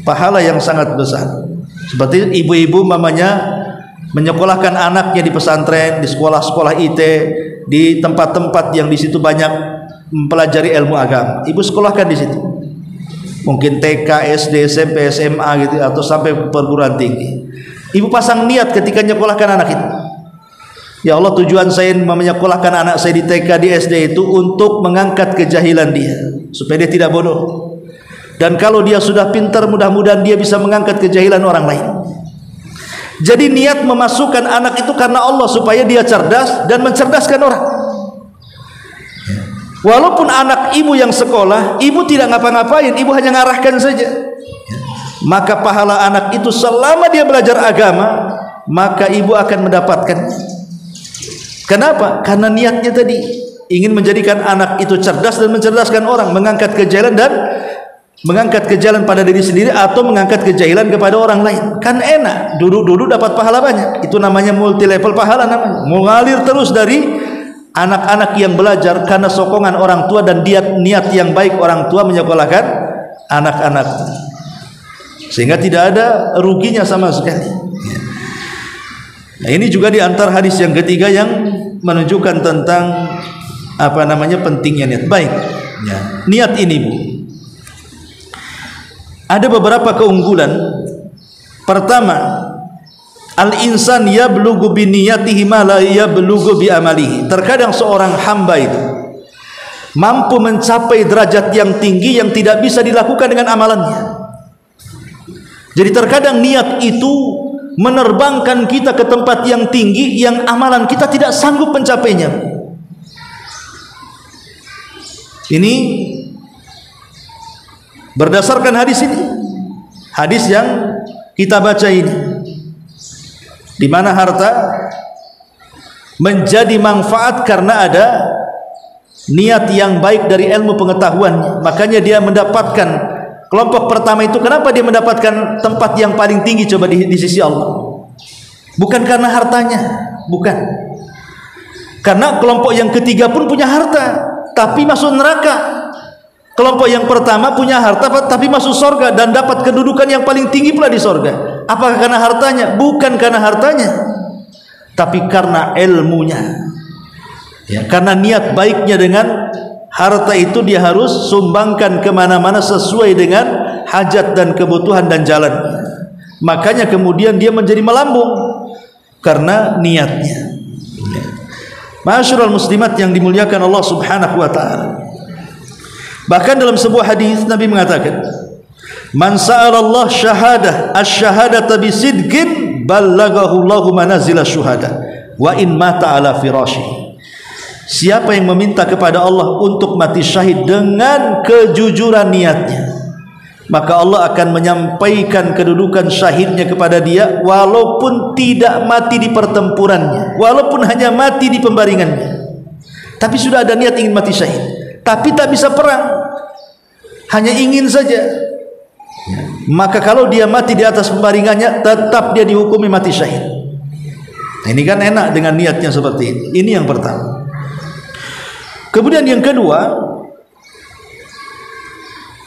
Pahala yang sangat besar. Seperti ibu-ibu mamanya menyekolahkan anaknya di pesantren, di sekolah-sekolah IT, di tempat-tempat yang di situ banyak mempelajari ilmu agama. Ibu sekolahkan di situ. Mungkin TK, SD, SMP, SMA gitu atau sampai perguruan tinggi. Ibu pasang niat ketika nyekolahkan anak itu. Ya Allah, tujuan saya menyekolahkan anak saya di TK, di SD itu untuk mengangkat kejahilan dia, supaya dia tidak bodoh. Dan kalau dia sudah pintar, mudah-mudahan dia bisa mengangkat kejahilan orang lain. Jadi niat memasukkan anak itu karena Allah, supaya dia cerdas dan mencerdaskan orang. Walaupun anak ibu yang sekolah, ibu tidak ngapa-ngapain, ibu hanya ngarahkan saja, maka pahala anak itu selama dia belajar agama, maka ibu akan mendapatkan. Kenapa? Karena niatnya tadi ingin menjadikan anak itu cerdas dan mencerdaskan orang, mengangkat kejahilan dan mengangkat kejahilan pada diri sendiri atau mengangkat kejahilan kepada orang lain. Kan enak, duduk-duduk dapat pahala banyak. Itu namanya multi level pahala, namanya mengalir terus dari anak-anak yang belajar karena sokongan orang tua dan niat yang baik orang tua menyekolahkan anak-anak, sehingga tidak ada ruginya sama sekali. Nah, ini juga di antara hadis yang ketiga yang menunjukkan tentang pentingnya niat baik. Ya, niat ini, Bu, ada beberapa keunggulan. Pertama, al-insan yablughu bi niyatihi ma la yablughu bi amalihi. Terkadang seorang hamba itu mampu mencapai derajat yang tinggi yang tidak bisa dilakukan dengan amalannya. Jadi terkadang niat itu menerbangkan kita ke tempat yang tinggi yang amalan kita tidak sanggup mencapainya. Ini berdasarkan hadis ini, hadis yang kita baca ini, di mana harta menjadi manfaat karena ada niat yang baik dari ilmu pengetahuannya. Makanya dia mendapatkan kelompok pertama itu, kenapa dia mendapatkan tempat yang paling tinggi coba di sisi Allah? Bukan karena hartanya, bukan. Karena kelompok yang ketiga pun punya harta tapi masuk neraka. Kelompok yang pertama punya harta tapi masuk surga dan dapat kedudukan yang paling tinggi pula di surga. Apakah karena hartanya? Bukan karena hartanya, tapi karena ilmunya. Ya, karena niat baiknya dengan harta itu dia harus sumbangkan kemana-mana sesuai dengan hajat dan kebutuhan dan jalan. Makanya kemudian dia menjadi melambung karena niatnya. Ma'asyiral muslimat yang dimuliakan Allah Subhanahu wa taala. Bahkan dalam sebuah hadis Nabi mengatakan, "Man sa'ala Allah syahadah, asy-syahadata bisidqin ballaghahu Allahu manazil asy-syuhada wa in mata ala firasyihi." Siapa yang meminta kepada Allah untuk mati syahid dengan kejujuran niatnya, maka Allah akan menyampaikan kedudukan syahidnya kepada dia walaupun tidak mati di pertempurannya, walaupun hanya mati di pembaringannya, tapi sudah ada niat ingin mati syahid, tapi tak bisa perang, hanya ingin saja. Maka kalau dia mati di atas pembaringannya, tetap dia dihukumi mati syahid. Nah, ini kan enak dengan niatnya seperti ini. Ini yang pertama. Kemudian yang kedua,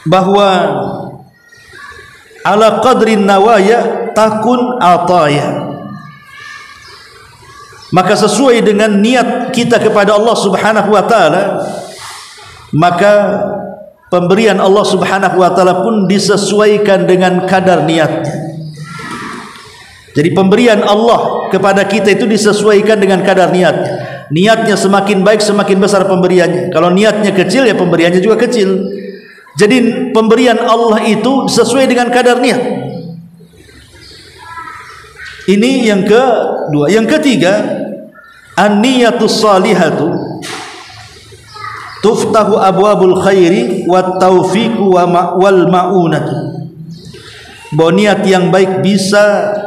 bahwa ala qadrin nawaya takun ataya. Maka sesuai dengan niat kita kepada Allah Subhanahu wa taala, maka pemberian Allah Subhanahu wa taala pun disesuaikan dengan kadar niatnya. Jadi pemberian Allah kepada kita itu disesuaikan dengan kadar niatnya. Niatnya semakin baik, semakin besar pemberiannya. Kalau niatnya kecil, ya pemberiannya juga kecil. Jadi pemberian Allah itu sesuai dengan kadar niat. Ini yang kedua. Yang ketiga, an-niyatus salihatu tuftahu abwabul khairi wat taufiqu wal ma'unatu. Bahwa niat yang baik bisa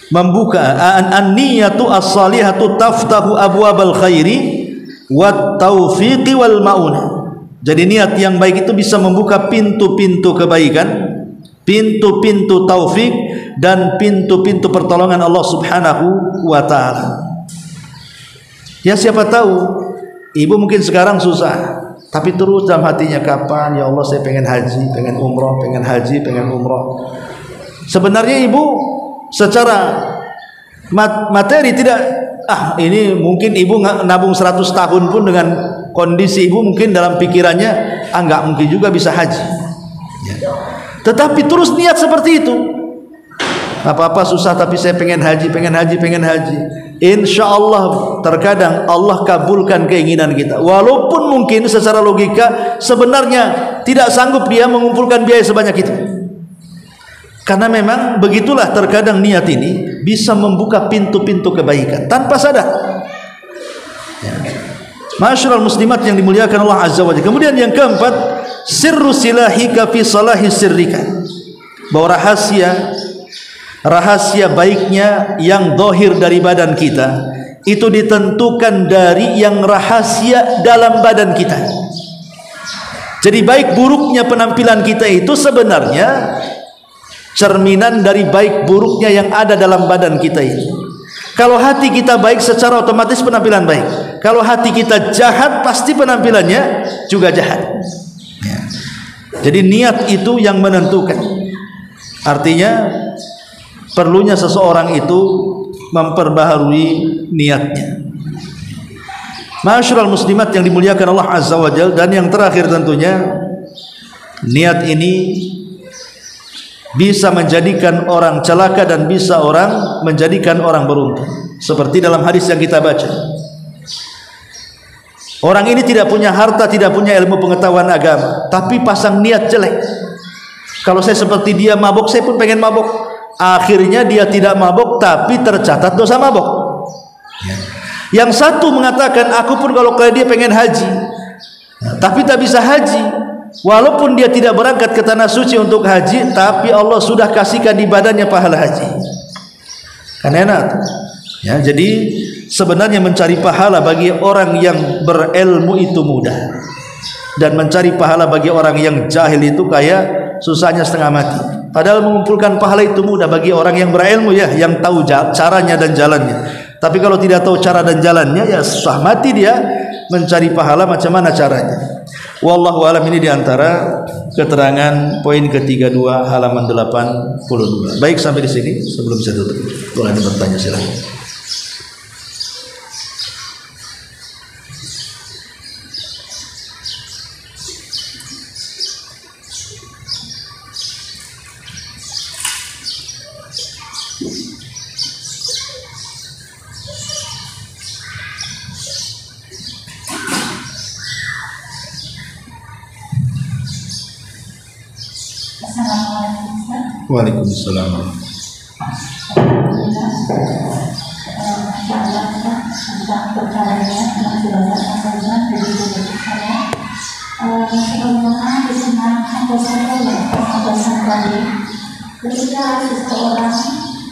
membuka, an-niyatu as-salihatu taftahu abwabal khairi wat taufiqi wal ma'unah. Jadi niat yang baik itu bisa membuka pintu-pintu kebaikan, pintu-pintu taufik dan pintu-pintu pertolongan Allah Subhanahu wa taala. Ya, siapa tahu ibu mungkin sekarang susah, tapi terus dalam hatinya, kapan ya Allah saya pengen haji, pengen umroh, pengen haji, pengen umroh. Sebenarnya ibu secara materi tidak, ini mungkin ibu nabung 100 tahun pun dengan kondisi ibu mungkin dalam pikirannya enggak mungkin juga bisa haji ya. Tetapi terus niat seperti itu, apa-apa susah tapi saya pengen haji, pengen haji, pengen haji. insya Allah terkadang Allah kabulkan keinginan kita, walaupun mungkin secara logika sebenarnya tidak sanggup dia mengumpulkan biaya sebanyak itu. Karena memang begitulah terkadang niat ini bisa membuka pintu-pintu kebaikan tanpa sadar. Ma'asyiral muslimat yang dimuliakan Allah Azza wa Jalla. Kemudian yang keempat, sirru silahika fi salahi sirrika, bahwa rahasia baiknya yang zahir dari badan kita itu ditentukan dari yang rahasia dalam badan kita. Jadi baik buruknya penampilan kita itu sebenarnya cerminan dari baik buruknya yang ada dalam badan kita ini. Kalau hati kita baik, secara otomatis penampilan baik. Kalau hati kita jahat, pasti penampilannya juga jahat. Jadi niat itu yang menentukan. Artinya perlunya seseorang itu memperbaharui niatnya. Ma'asyiral muslimat yang dimuliakan Allah Azza wa Jalla. Dan yang terakhir tentunya, niat ini bisa menjadikan orang celaka dan bisa menjadikan orang beruntung. Seperti dalam hadis yang kita baca, orang ini tidak punya harta, tidak punya ilmu pengetahuan agama, tapi pasang niat jelek. Kalau saya seperti dia mabok, saya pun pengen mabok. Akhirnya dia tidak mabok, tapi tercatat dosa mabok. Yang satu mengatakan, aku pun kalau kayak dia pengen haji, tapi tak bisa haji. Walaupun dia tidak berangkat ke tanah suci untuk haji, tapi Allah sudah kasihkan di badannya pahala haji. Kan enak. Ya, jadi sebenarnya mencari pahala bagi orang yang berilmu itu mudah, dan mencari pahala bagi orang yang jahil itu kayak susahnya setengah mati. Padahal mengumpulkan pahala itu mudah bagi orang yang berilmu, ya, yang tahu caranya dan jalannya. Tapi kalau tidak tahu cara dan jalannya, ya susah mati dia mencari pahala macam mana caranya. Wallahu alam. Ini diantara keterangan poin ke-32 halaman 82. Baik, sampai di sini. Sebelum saya tutup, boleh bertanya silakan. Waalaikumsalam. Ketika seseorang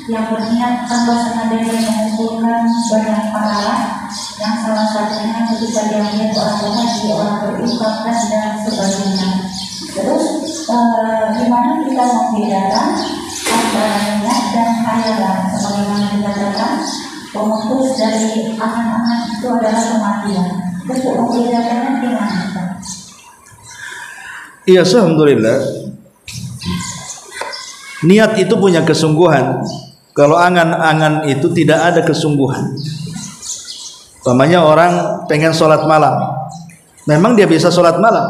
yang berniat tanpa sengaja mengumpulkan banyak pahala, yang salah satunya ketika dia melihat orang berhaji, orang berinfak dan sebagainya. Terus gimana kita membedakan antara niat dan khayalan? Sebagaimana dikatakan, pemutus dari angan-angan itu adalah kematian. Untuk membedakannya gimana? Iya, alhamdulillah. Niat itu punya kesungguhan. Kalau angan-angan itu tidak ada kesungguhan. Umpamanya orang pengen sholat malam, memang dia bisa sholat malam,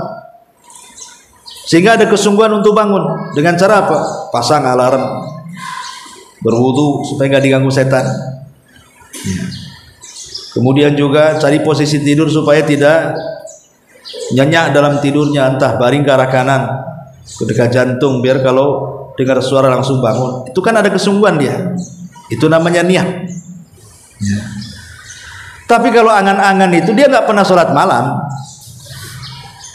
sehingga ada kesungguhan untuk bangun. Dengan cara apa? Pasang alarm, berwudu supaya nggak diganggu setan. Kemudian juga cari posisi tidur supaya tidak nyenyak dalam tidurnya, entah baring ke arah kanan, ke dekat jantung, biar kalau dengar suara langsung bangun. Itu kan ada kesungguhan dia. Itu namanya niat. Tapi kalau angan-angan itu dia nggak pernah sholat malam,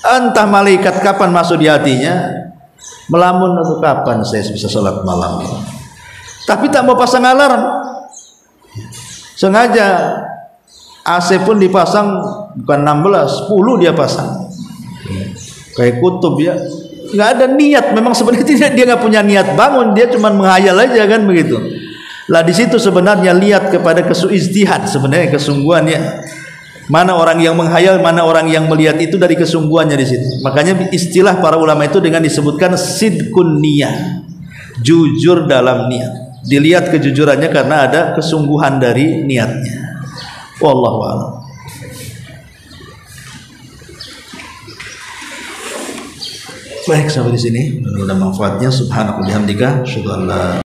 entah malaikat kapan masuk di hatinya, melamun untuk kapan saya bisa sholat malam. Tapi tak mau pasang alarm, sengaja AC pun dipasang bukan 16, 10 dia pasang, kayak kutub ya. Nggak ada niat, memang sebenarnya dia nggak punya niat bangun, dia cuma menghayal aja kan begitu. Lah di situ sebenarnya lihat kepada ijtihad, sebenarnya kesungguhannya. Mana orang yang menghayal, mana orang yang melihat, itu dari kesungguhannya di situ. Makanya istilah para ulama itu dengan disebutkan sidqun niyah, jujur dalam niat. Dilihat kejujurannya karena ada kesungguhan dari niatnya. Wallahu a'lam. Baik, sampai di sini. Mudah-mudahan manfaatnya. Subhanallah bihamdika, asyhadu an la